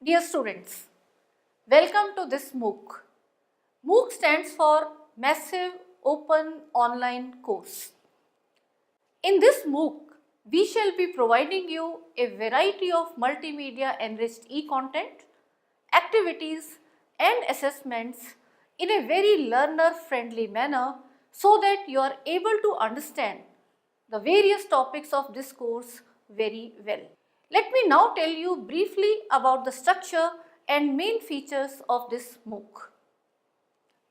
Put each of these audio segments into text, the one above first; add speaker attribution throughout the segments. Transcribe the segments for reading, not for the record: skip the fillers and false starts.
Speaker 1: Dear students, welcome to this MOOC. MOOC stands for Massive Open Online Course. In this MOOC, we shall be providing you a variety of multimedia enriched e-content, activities and assessments in a very learner friendly manner so that you are able to understand the various topics of this course very well. Let me now tell you briefly about the structure and main features of this MOOC.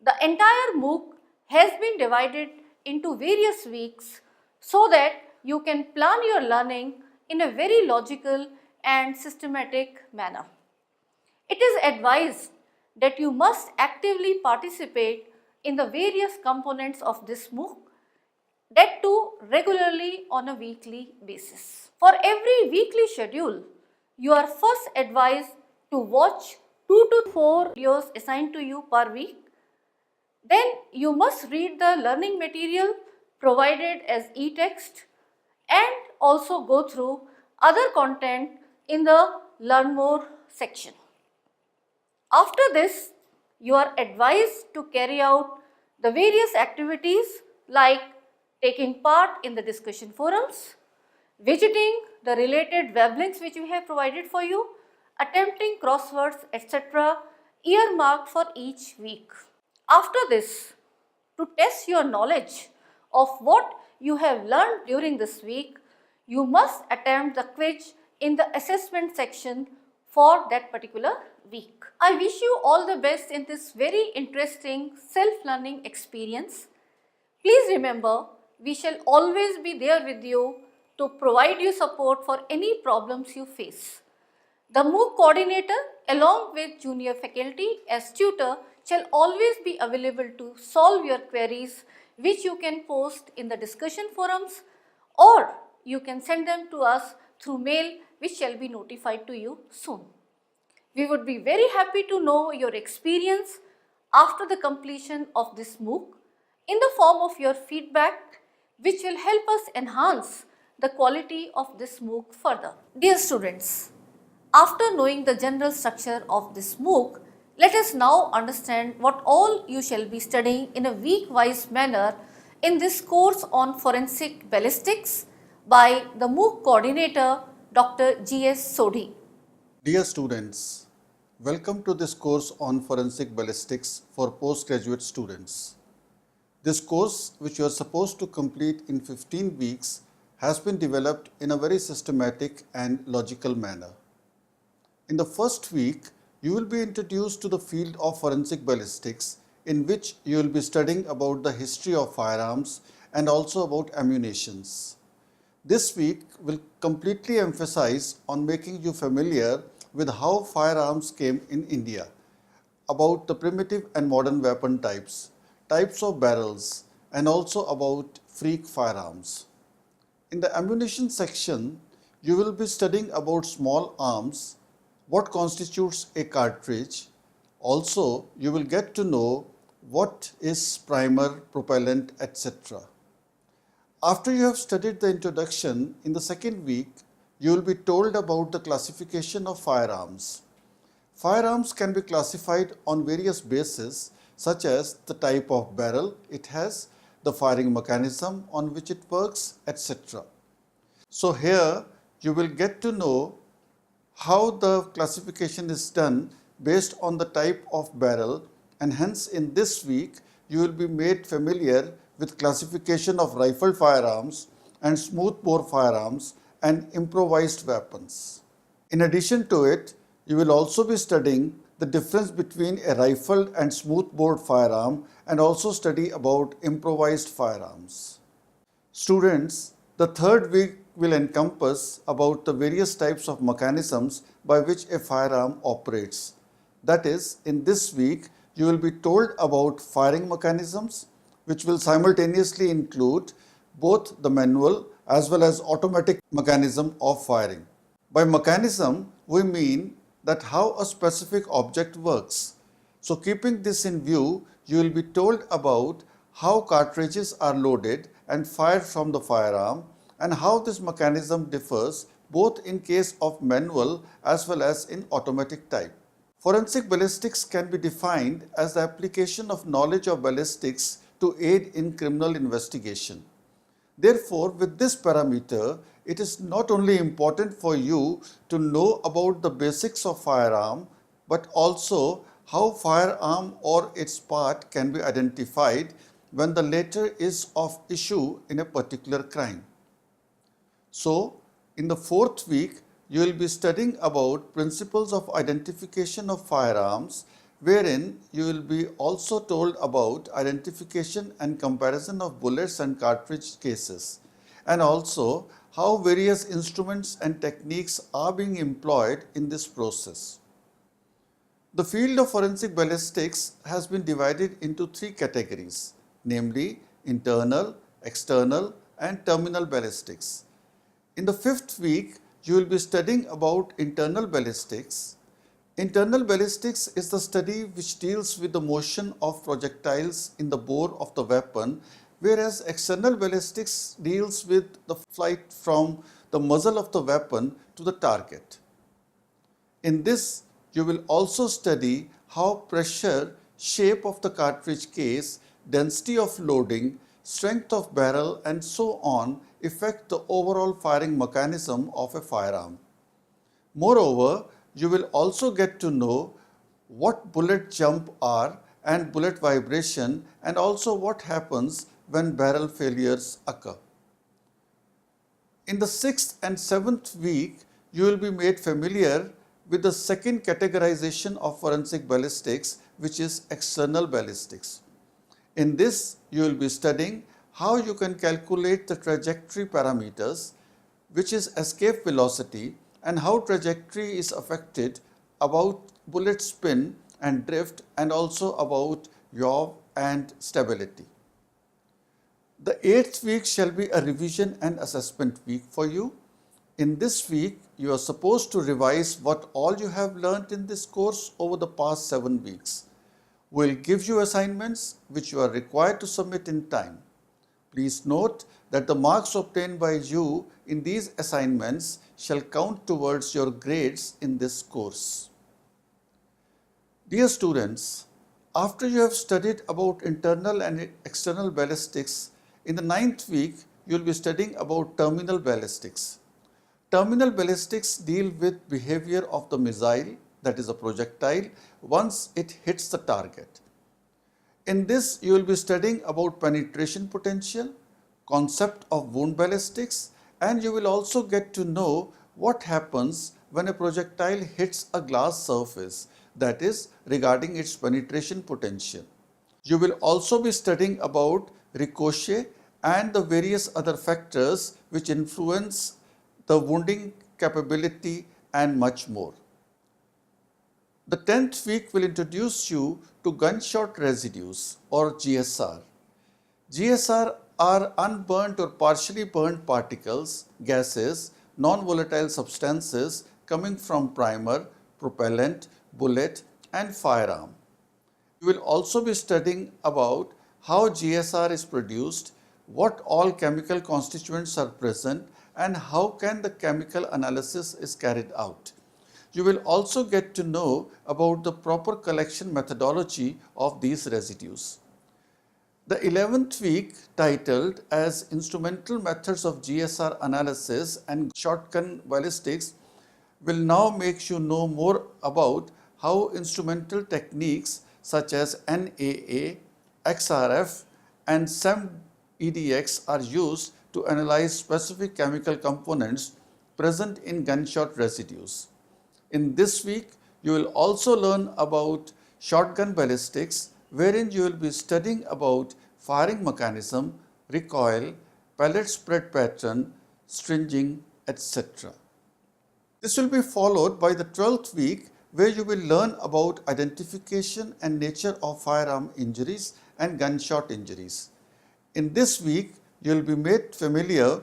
Speaker 1: The entire MOOC has been divided into various weeks so that you can plan your learning in a very logical and systematic manner. It is advised that you must actively participate in the various components of this MOOC, that too regularly on a weekly basis. For every weekly schedule, you are first advised to watch 2 to 4 videos assigned to you per week. Then you must read the learning material provided as e-text and also go through other content in the Learn More section. After this, you are advised to carry out the various activities like taking part in the discussion forums, visiting the related web links which we have provided for you, attempting crosswords, etc., earmarked for each week. After this, to test your knowledge of what you have learned during this week, you must attempt the quiz in the assessment section for that particular week. I wish you all the best in this very interesting self-learning experience. Please remember, we shall always be there with you to provide you support for any problems you face. The MOOC coordinator along with junior faculty as tutor shall always be available to solve your queries which you can post in the discussion forums or you can send them to us through mail which shall be notified to you soon. We would be very happy to know your experience after the completion of this MOOC in the form of your feedback which will help us enhance the quality of this MOOC further. Dear students, after knowing the general structure of this MOOC, let us now understand what all you shall be studying in a week-wise manner in this course on Forensic Ballistics by the MOOC coordinator Dr. G.S. Sodhi.
Speaker 2: Dear students, welcome to this course on Forensic Ballistics for postgraduate students. This course, which you are supposed to complete in 15 weeks, has been developed in a very systematic and logical manner. In the first week, you will be introduced to the field of forensic ballistics, in which you will be studying about the history of firearms and also about ammunitions. This week will completely emphasize on making you familiar with how firearms came in India, about the primitive and modern weapon types, types of barrels, and also about freak firearms. In the ammunition section, you will be studying about small arms, what constitutes a cartridge. Also, you will get to know what is primer, propellant, etc. After you have studied the introduction, in the second week, you will be told about the classification of firearms. Firearms can be classified on various bases such as the type of barrel it has, the firing mechanism on which it works, etc. So here you will get to know how the classification is done based on the type of barrel, and hence in this week you will be made familiar with classification of rifled firearms and smoothbore firearms and improvised weapons. In addition to it, you will also be studying the difference between a rifled and smoothbore firearm and also study about improvised firearms. Students, the third week will encompass about the various types of mechanisms by which a firearm operates. That is, in this week, you will be told about firing mechanisms, which will simultaneously include both the manual as well as automatic mechanism of firing. By mechanism, we mean that how a specific object works. So keeping this in view, you will be told about how cartridges are loaded and fired from the firearm and how this mechanism differs both in case of manual as well as in automatic type. Forensic ballistics can be defined as the application of knowledge of ballistics to aid in criminal investigation. Therefore, with this parameter, it is not only important for you to know about the basics of firearm, but also how firearm or its part can be identified when the latter is of issue in a particular crime. So, in the fourth week, you will be studying about principles of identification of firearms, wherein you will be also told about identification and comparison of bullets and cartridge cases, and also how various instruments and techniques are being employed in this process. The field of forensic ballistics has been divided into three categories, namely internal, external, and terminal ballistics. In the fifth week, you will be studying about internal ballistics. Internal ballistics is the study which deals with the motion of projectiles in the bore of the weapon, whereas external ballistics deals with the flight from the muzzle of the weapon to the target. In this, you will also study how pressure, shape of the cartridge case, density of loading, strength of barrel, and so on affect the overall firing mechanism of a firearm. Moreover, you will also get to know what bullet jump are and bullet vibration, and also what happens when barrel failures occur. In the sixth and seventh week, you will be made familiar with the second categorization of forensic ballistics, which is external ballistics. In this, you will be studying how you can calculate the trajectory parameters, which is escape velocity, and how trajectory is affected about bullet spin and drift, and also about yaw and stability. The eighth week shall be a revision and assessment week for you. In this week, you are supposed to revise what all you have learnt in this course over the past 7 weeks. We will give you assignments which you are required to submit in time. Please note that the marks obtained by you in these assignments shall count towards your grades in this course. Dear students, after you have studied about internal and external ballistics, in the 9th week, you will be studying about terminal ballistics. Terminal ballistics deal with behavior of the missile, that is a projectile, once it hits the target. In this, you will be studying about penetration potential, concept of wound ballistics, and you will also get to know what happens when a projectile hits a glass surface, that is regarding its penetration potential. You will also be studying about ricochet and the various other factors which influence the wounding capability and much more. The 10th week will introduce you to gunshot residues or GSR. GSR are unburnt or partially burnt particles, gases, non-volatile substances coming from primer, propellant, bullet and firearm. You will also be studying about how GSR is produced, what all chemical constituents are present, and how can the chemical analysis is carried out. You will also get to know about the proper collection methodology of these residues. The 11th week, titled as Instrumental Methods of GSR Analysis and Shotgun Ballistics, will now make you know more about how instrumental techniques such as NAA, XRF and SEM-EDX are used to analyze specific chemical components present in gunshot residues. In this week, you will also learn about shotgun ballistics, wherein you will be studying about firing mechanism, recoil, pellet spread pattern, stringing, etc. This will be followed by the 12th week, where you will learn about identification and nature of firearm injuries and gunshot injuries. In this week, you will be made familiar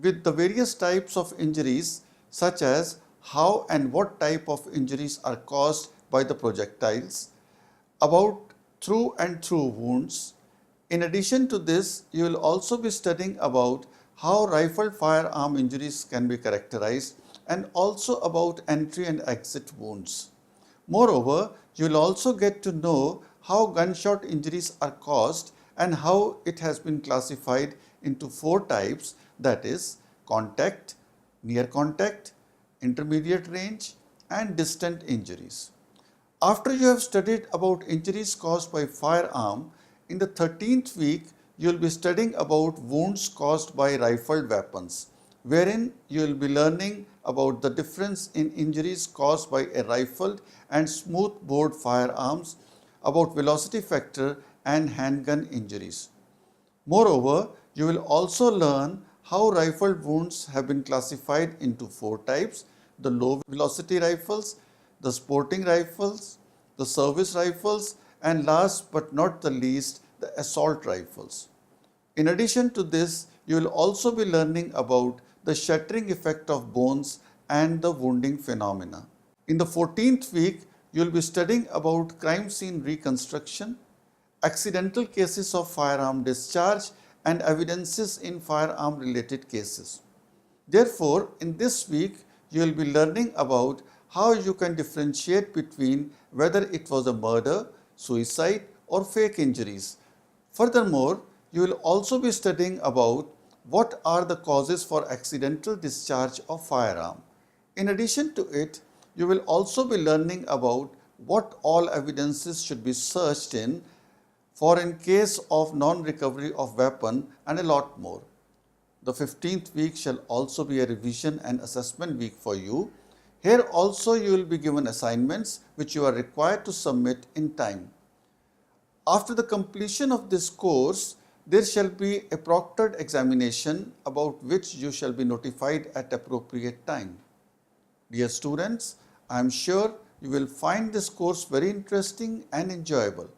Speaker 2: with the various types of injuries, such as how and what type of injuries are caused by the projectiles, about through and through wounds. In addition to this, you will also be studying about how rifle firearm injuries can be characterized, and also about entry and exit wounds. Moreover, you will also get to know how gunshot injuries are caused and how it has been classified into 4 types, that is contact, near contact, intermediate range and distant injuries. After you have studied about injuries caused by firearm, in the 13th week you will be studying about wounds caused by rifled weapons, wherein you will be learning about the difference in injuries caused by a rifled and smooth bore firearms, about velocity factor and handgun injuries. Moreover, you will also learn how rifled wounds have been classified into 4 types: the low velocity rifles, the sporting rifles, the service rifles, and last but not the least, the assault rifles. In addition to this, you will also be learning about the shattering effect of bones and the wounding phenomena. In the 14th week, you will be studying about crime scene reconstruction, accidental cases of firearm discharge, and evidences in firearm related cases. Therefore, in this week, you will be learning about how you can differentiate between whether it was a murder, suicide, or fake injuries. Furthermore, you will also be studying about what are the causes for accidental discharge of firearm. In addition to it, you will also be learning about what all evidences should be searched in for in case of non-recovery of weapon and a lot more. The 15th week shall also be a revision and assessment week for you. Here also you will be given assignments which you are required to submit in time. After the completion of this course, there shall be a proctored examination about which you shall be notified at appropriate time. Dear students, I am sure you will find this course very interesting and enjoyable.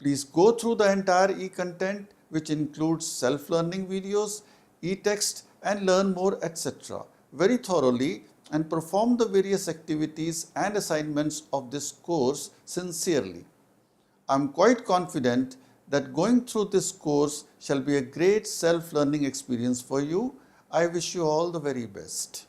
Speaker 2: Please go through the entire e-content, which includes self-learning videos, e-text and learn more, etc. very thoroughly and perform the various activities and assignments of this course sincerely. I am quite confident that going through this course shall be a great self-learning experience for you. I wish you all the very best.